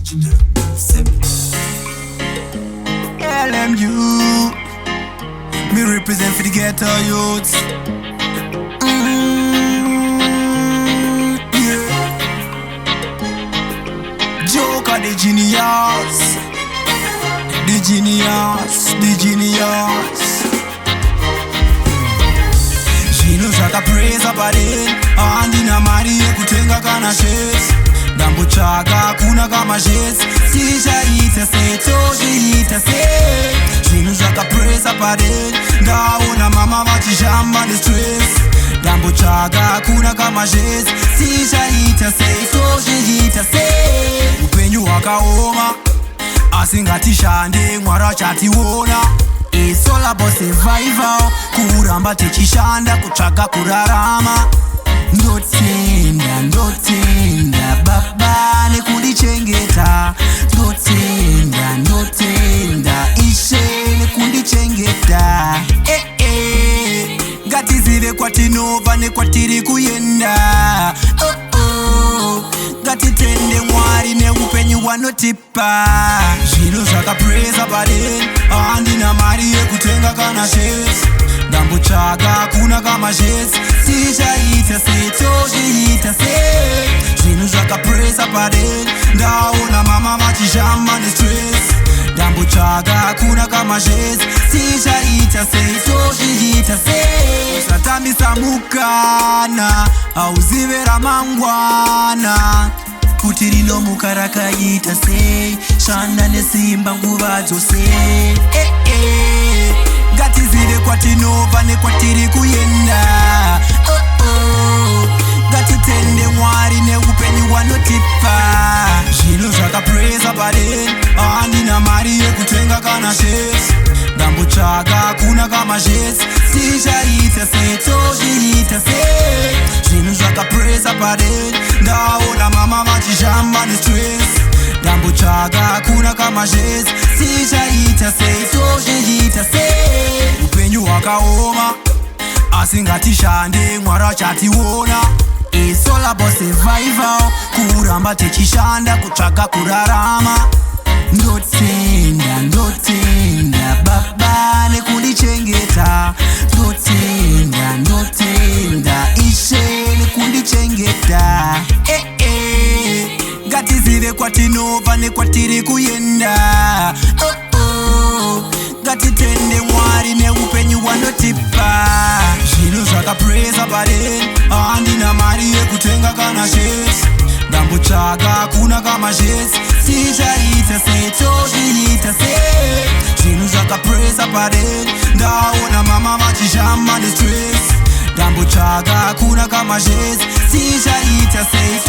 LMU, me represent for the ghetto youths. Yeah. Joker the genius, the genius, the genius. Jino shaka praise abadin, andi na mari kutenga kana shit. Dambu chaka kuna kama shit. Sisha ita se, toji ita se. Jino shaka praise abadin, ndaona mama wachishamba the streets. Dambu chaka kuna kama shit. Sisha ita se, toji ita se. Upenyu wakaoma, asingati shande mwara chati wona. It's all about survival. Kuramba techishanda kuchaga kurarama. Ndotenda, ndotenda baba nekundichengeta. Ndotenda, ndotenda ishe nekundichengeta. Ngatizive kwatinova nekwatiri kuyenda. Ngatitende mwari neupenyu wanotipa. Zvino zvakapresa padeni, handina mari yekutenga kana shit. Ndambotsvaga kuna kama shit. Sichaita se, tozviita se. Zvinhu zvakapresa padeni, ndaona mama vachishamba nestress. Ndambotsvaga kuna kama shit. Sichaita se, tozviita se. Usatambisa mukana, auzive ramangwana. Kuti rinomuka rakaita sei, shanda nesimba nguva dzose. Ngatizive kwatinobva nekwatiri kuyenda. Ngatitende mwari neupenyu wanotipa. Zvino zvakapresa padeni, handina mari yekutenga kana shit. Ndambotsvaga kuna kama shit. Sichaita se, tozviita se. Zvinhu zvakapresa padeni, ndaona mama vachishamba nestress. Ndambotsvaga kuna kama shit. Sichaita se, tozviita se. Upenyu hwakaoma, asingatishande mwara chationa. It's all about survival. Kuramba techishanda kutsvaga kurarama. Ndotenda, ndotenda baba nekundichengeta. Ndotenda, ndotenda ishe nekundichengeta. Ngatizive kwatinobva nekwatiri kuyenda. Ngatitende mwari neupenyu wanotipa. Zvino zvakapresa padeni, handina mari yekutenga kana shit. Ndambotsvaga kuna kama shit. Sichaita se, tozviita se. Zvinhu zvakapresa padeni, ndaona mama vachishamba nestress. Ndambotsvaga kuna kama shit. Sichaita se,